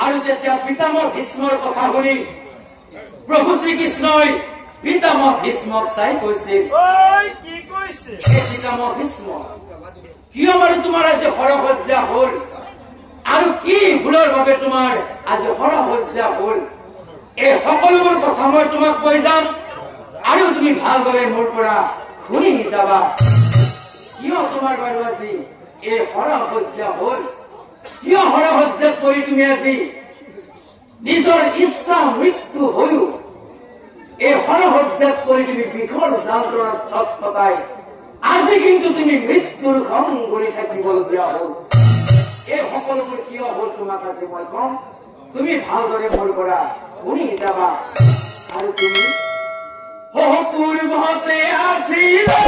আৰু যেতিয়া পিতামহ ভীষ্মৰ কথা শুনি প্ৰভু শ্ৰীকৃষ্ণই পিতামহ ভীষ্মক চাই কৈছিল, পিতামহ ভীষ্ম, কিয় বাৰু তোমাৰ আজি হৰসজ্জা হল আৰু কি ভুলৰ বাবে তোমাৰ আজি হৰসজ্জা হল? এই সকলোবোৰ কথা মই তোমাক কৈ যাম আৰু তুমি ভালদৰে মোৰ পৰা শুনি যাবা। কিয় তোমাৰ বাৰু আজি এই হৰসজ্জা হল? কিয় হৰসজ্জাত কৰি তুমি আজি নিজৰ ইচ্ছা মৃত্যু হৈও এই হৰসজ্জাত কৰি তুমি বিষৰ যন্ত্ৰণাত ছটফটাই আজি কিন্তু তুমি মৃত্যুৰ খং কৰি থাকিবলগীয়া হল। এই সকলোবোৰ কিয় হল তোমাক আজি মই কম, তুমি ভালদৰে মোৰ পৰা শুনি যাবা। আৰু তুমি পূৰ্বতে আছিলা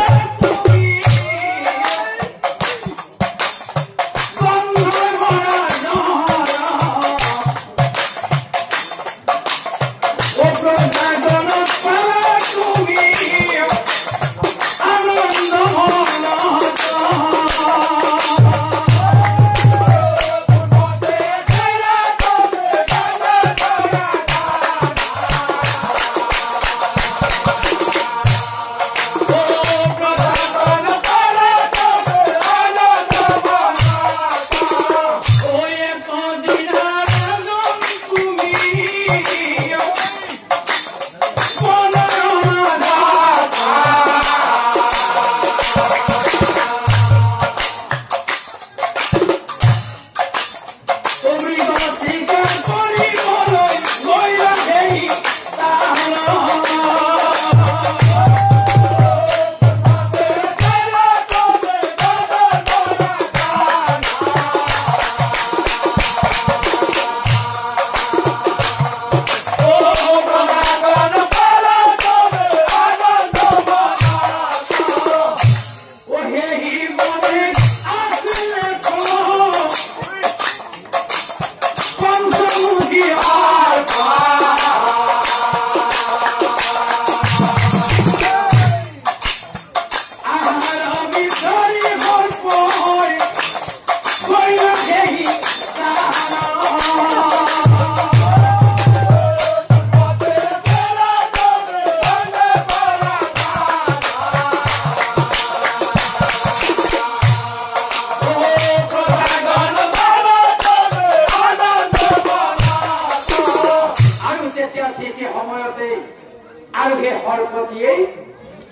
আৰু সেই হৰপতিয়ে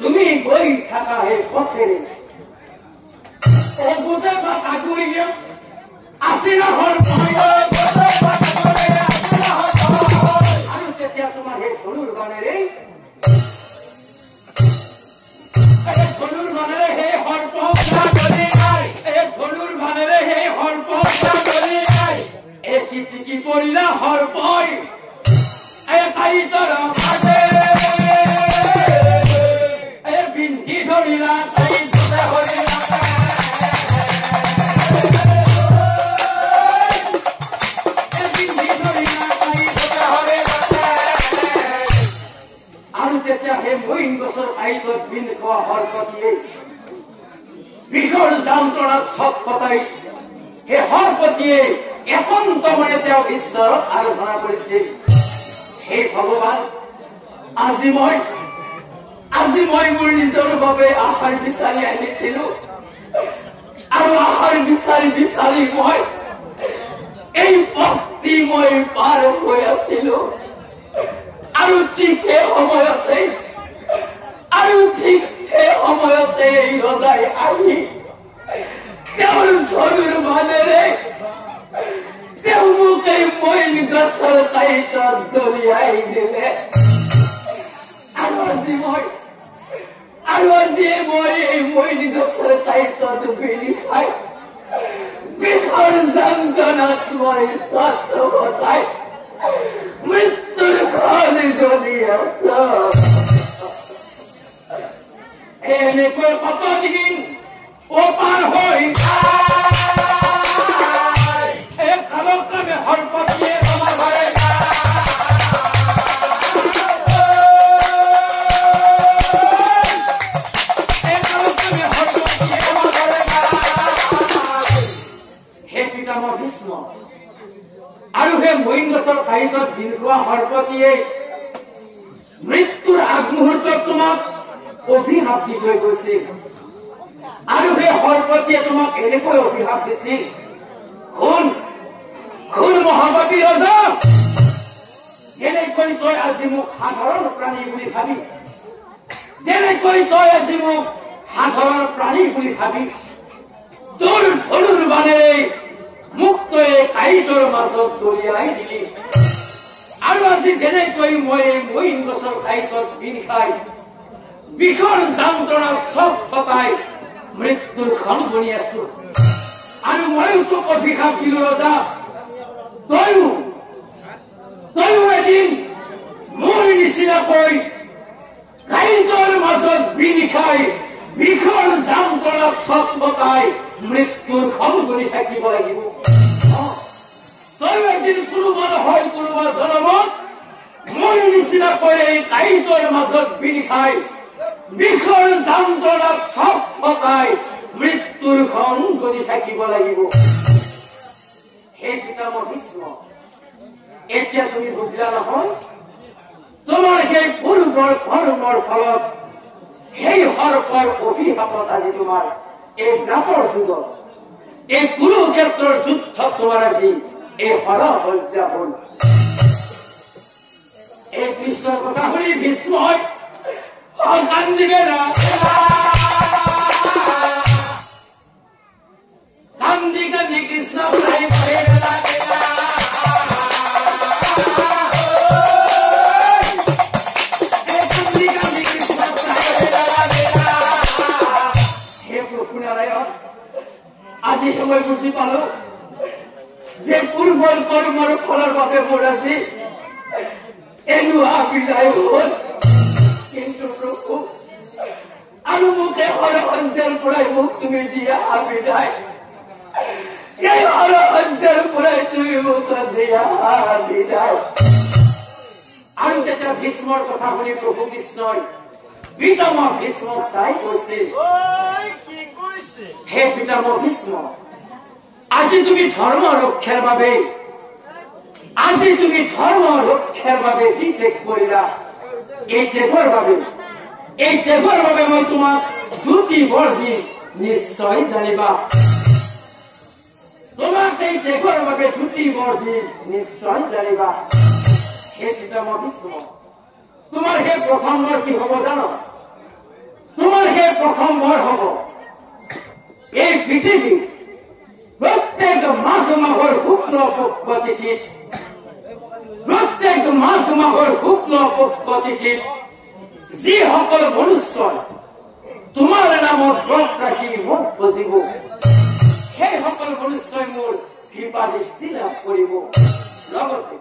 তুমি গৈ থাকা সেই পথেৰে আৰু তেতিয়া তোমাৰ সেই ধনুৰ বাণেৰে সেই সৰ্প ধনুৰ বাণেৰে সেই সৰ্প এই চিটিকি পৰিলা সৰ্পই পিন্ধি ধৰিলা আৰু তেতিয়া সেই মহিন গছৰ আইতত বিন খোৱা হৰপতিয়ে বিষৰ যন্ত্ৰণাত ছটফটাই সেই হৰপতিয়ে একান্ত মনে তেওঁ ঈশ্বৰক আৰাধনা কৰিছিল। হে ভগৱান, আজি মই মোৰ নিজৰ বাবে আহাৰ বিচাৰি আহিছিলো আৰু আহাৰ বিচাৰি বিচাৰি মই এই পথটি মই পাৰ হৈ আছিলো আৰু ঠিক সেই সময়তে এই ৰজাই আহি তেওঁৰ ধনুৰ বাণেৰে তেওঁ মোক এই মইন গছৰ কাঁইটত দলিয়াই দিলে। আৰু আজি মই এই মইন গছৰ কাঁইটত বিলি খাই বিষৰ যন্ত্ৰণাত মই ছটফটাই মৃত্যুৰ ঘৰ জ্বলি আছো। এনেকৈ কতদিন অপাৰ হৈ হৰপতিয়ে তোমাৰ ঘৰে হে পিতামহ ভীষ্ম, আৰু সেই মইন গছৰ কাঁইটত বিন খোৱা সৰ্পটিয়ে মৃত্যুৰ আগমুহূৰ্তত তোমাক অভিশাপ দি থৈ গৈছিল আৰু সেই সৰ্পটিয়ে তোমাক এনেকৈ অভিশাপ দিছিল, শুন মহাপাপী ৰজা, যেনেকৈ তই আজি মোক সাধাৰণ প্ৰাণী বুলি ভাবি, যেনেকৈ তই আজি মোক সাধাৰণ প্ৰাণী বুলি ভাবি তোৰ ধনুৰ বাণেৰে মোক তই কাঁইটৰ মাজত দলিয়াই দিলি আৰু আজি যেনেকৈ মই মইন গছৰ কাঁইটত বিন খাই বিষৰ যন্ত্ৰণাত চব ফকাই মৃত্যুৰ ক্ষণ বনি আছো আৰু ময়ো তোক অভিশাপ দিলো ৰজা, তয়ো এদিন মোৰ নিচিনাকৈ কাঁইটৰ মাজত বিন খাই বিষৰ যন্ত্ৰণাত চব ফকাই মৃত্যুৰ ক্ষণ বনি থাকিব লাগিব। তয়ো এদিন কোনোবা নহয় কোনোবা জনমত মোৰ নিচিনাকৈ এই কাঁইটৰ মাজত বিন খাই বিষৰ যন্ত্ৰণাত চব ফকাই মৃত্যুৰ ক্ষণ বনি থাকিব লাগিব। সেই পিতামহ ভীষ্ম, এতিয়া তুমি বুজিলা নহয়, তোমাৰ সেই পূৰ্বৰ কৰ্মৰ ফলত সেই সৰ্পৰ অভিশাপত আজি তোমাৰ এই গ্ৰাপৰ যুগত এই কুৰুক্ষেত্ৰৰ যুদ্ধত তোমাৰ আজি এই হৰহজ্জা হল। এই কৃষ্ণৰ কথা শুনি ভীষ্মই কান্দিবে না, কান্দি কান্দি কৃষ্ণ আজি মই বুজি পালো যে পূৰ্বৰ কৰ্মৰ ফলৰ বাবে মোৰ আজি এনেকুৱা বিদায় হল। কিন্তু প্ৰভু, আৰু মোক এই হৰহজ্জাৰ পৰাই মোক তুমি দিয়া বিদায়, এই হৰহজ্জাৰ পৰাই তুমি মোক দিয়া বিদায়। আৰু তেতিয়া ভীষ্মৰ কথা শুনি প্ৰভু কৃষ্ণই পিতামহ ভীষ্মক চাই কৈছিল, হে পিতামহ ভীষ্ম, আজি তুমি ধৰ্ম ৰক্ষাৰ বাবে, আজি তুমি ধৰ্ম ৰক্ষাৰ বাবে যি ত্যাগ কৰিলা, এই ত্যাগৰ বাবে মই তোমাক দুটি বৰ দি নিশ্চয় জানিবা। তোমাক এই ত্যাগৰ বাবে দুটি বৰ দি নিশ্চয় জানিবা। হে পিতামহ ভীষ্ম, তোমাৰ সেই প্ৰথম বৰ কি হব জানো? তোমাৰ সেই প্ৰথম বৰ হব, এই পৃথিৱী প্ৰত্যেক মাঘ মাহৰ শুক্ল পক্ষ তিথিত, প্ৰত্যেক মাঘ মাহৰ শুক্ল পক্ষ তিথিত যিসকল মনুষ্যই তোমাৰ নামত ব্ৰত ৰাখি মোক বুজিব, সেইসকল মনুষ্যই মোৰ কৃপা দৃষ্টি লাভ কৰিব। লগতে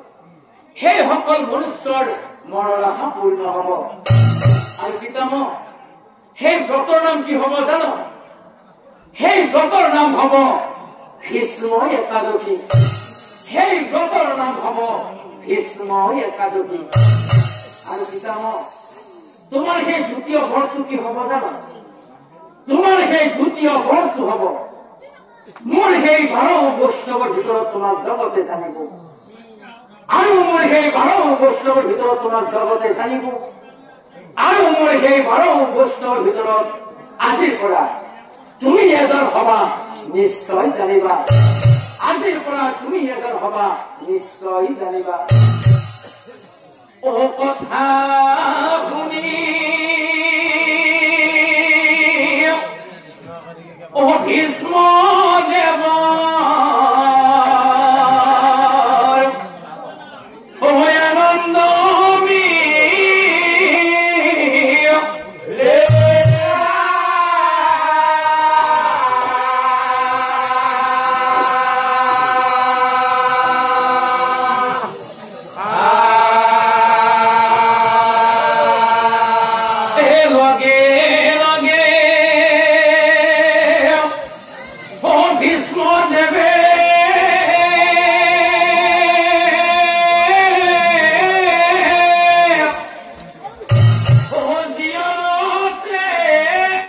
সেইসকল মনুষ্যৰ মনৰ আশা পূৰ্ণ হব। আৰু পিতামহ, সেই ব্ৰতৰ নাম কি হব জানো? সেই ব্ৰতৰ নাম হব ভীষ্ম একাদশী। সেই ব্ৰতৰ নাম হব ভীষ্ম একাদশী। আৰু পিতামহ, তোমাৰ সেই দ্বিতীয় বৰটো কি হব জানো? তোমাৰ সেই দ্বিতীয় বৰটো হব মোৰ সেই 12 বৈষ্ণৱৰ ভিতৰত তোমাক জগতে জানিব, আৰু মোৰ সেই 12 বৈষ্ণৱৰ ভিতৰত তোমাক জগতে জানিব, আৰু মোৰ সেই 12 বৈষ্ণৱৰ ভিতৰত আজিৰ পৰা তুমি এজন হবা নিশ্চয় জানিবা। আজিৰ পৰা তুমি এজন হবা নিশ্চয় জানিবা। ও কথা শুনি ও ভীষ্ম